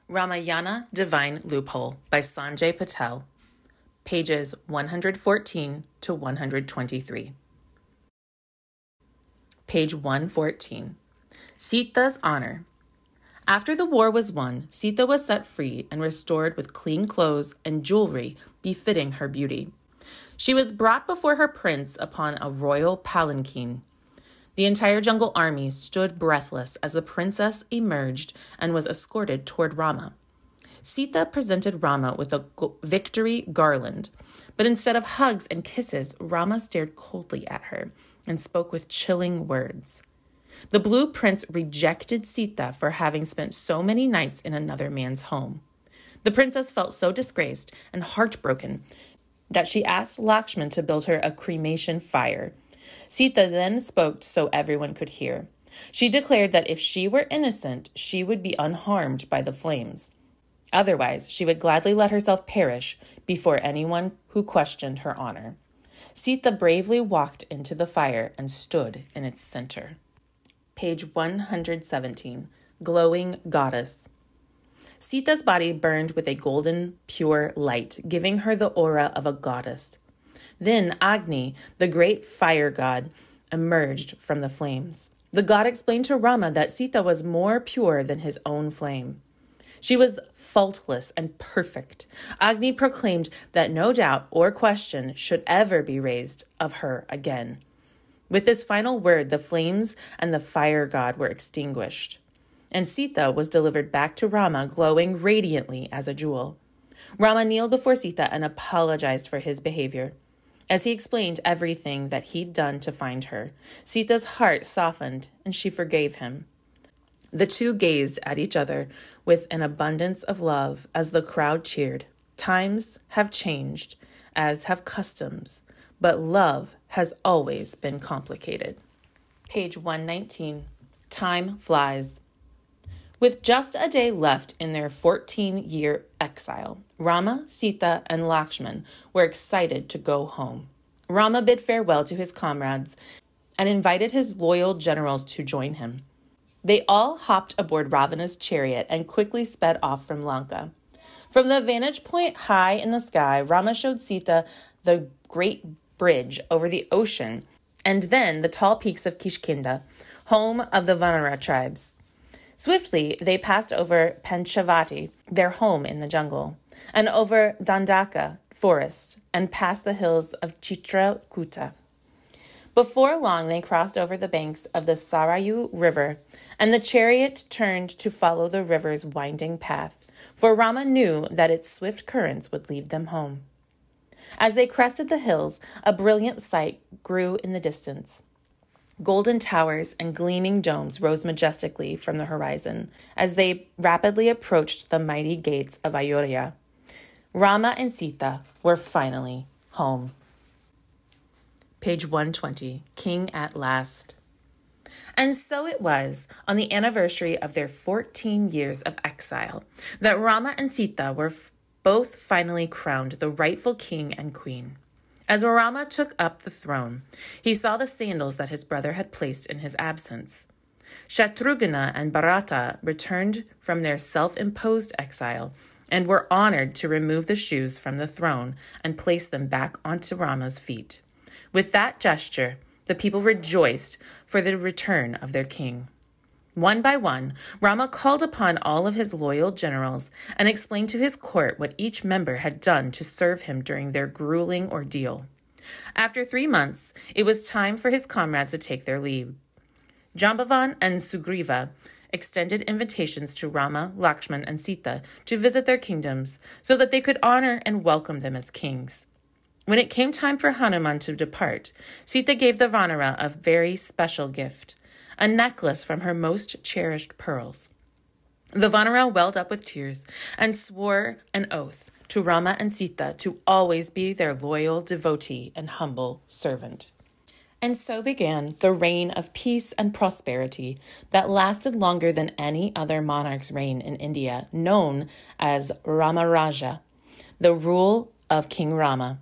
Ramayana Divine Loophole by Sanjay Patel, pages 114 to 123. Page 114. Sita's Honor. After the war was won, Sita was set free and restored with clean clothes and jewelry befitting her beauty. She was brought before her prince upon a royal palanquin. The entire jungle army stood breathless as the princess emerged and was escorted toward Rama. Sita presented Rama with a victory garland, but instead of hugs and kisses, Rama stared coldly at her and spoke with chilling words. The blue prince rejected Sita for having spent so many nights in another man's home. The princess felt so disgraced and heartbroken that she asked Lakshman to build her a cremation fire. Sita then spoke so everyone could hear. She declared that if she were innocent, she would be unharmed by the flames. Otherwise, she would gladly let herself perish before anyone who questioned her honor. Sita bravely walked into the fire and stood in its center. Page 117. Glowing Goddess. Sita's body burned with a golden, pure light, giving her the aura of a goddess. Then Agni, the great fire god, emerged from the flames. The god explained to Rama that Sita was more pure than his own flame. She was faultless and perfect. Agni proclaimed that no doubt or question should ever be raised of her again. With this final word, the flames and the fire god were extinguished, and Sita was delivered back to Rama, glowing radiantly as a jewel. Rama kneeled before Sita and apologized for his behavior. As he explained everything that he'd done to find her, Sita's heart softened and she forgave him. The two gazed at each other with an abundance of love as the crowd cheered. Times have changed, as have customs, but love has always been complicated. Page 119. Time flies. With just a day left in their 14-year exile, Rama, Sita, and Lakshman were excited to go home. Rama bid farewell to his comrades and invited his loyal generals to join him. They all hopped aboard Ravana's chariot and quickly sped off from Lanka. From the vantage point high in the sky, Rama showed Sita the great bridge over the ocean and then the tall peaks of Kishkinda, home of the Vanara tribes. Swiftly, they passed over Panchavati, their home in the jungle, and over Dandaka forest, and past the hills of Chitrakuta. Before long, they crossed over the banks of the Sarayu River, and the chariot turned to follow the river's winding path, for Rama knew that its swift currents would lead them home. As they crested the hills, a brilliant sight grew in the distance. Golden towers and gleaming domes rose majestically from the horizon as they rapidly approached the mighty gates of Ayodhya. Rama and Sita were finally home. Page 120. King at Last. And so it was, on the anniversary of their 14 years of exile, that Rama and Sita were both finally crowned the rightful king and queen. As Rama took up the throne, he saw the sandals that his brother had placed in his absence. Shatrugna and Bharata returned from their self-imposed exile and were honored to remove the shoes from the throne and place them back onto Rama's feet. With that gesture, the people rejoiced for the return of their king. One by one, Rama called upon all of his loyal generals and explained to his court what each member had done to serve him during their grueling ordeal. After 3 months, it was time for his comrades to take their leave. Jambavan and Sugriva extended invitations to Rama, Lakshman, and Sita to visit their kingdoms so that they could honor and welcome them as kings. When it came time for Hanuman to depart, Sita gave the Vanara a very special gift, a necklace from her most cherished pearls. The Vanara welled up with tears and swore an oath to Rama and Sita to always be their loyal devotee and humble servant. And so began the reign of peace and prosperity that lasted longer than any other monarch's reign in India, known as Ramaraja, the rule of King Rama.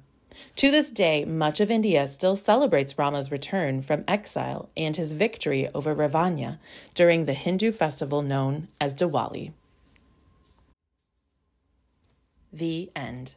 To this day, much of India still celebrates Rama's return from exile and his victory over Ravana during the Hindu festival known as Diwali. The end.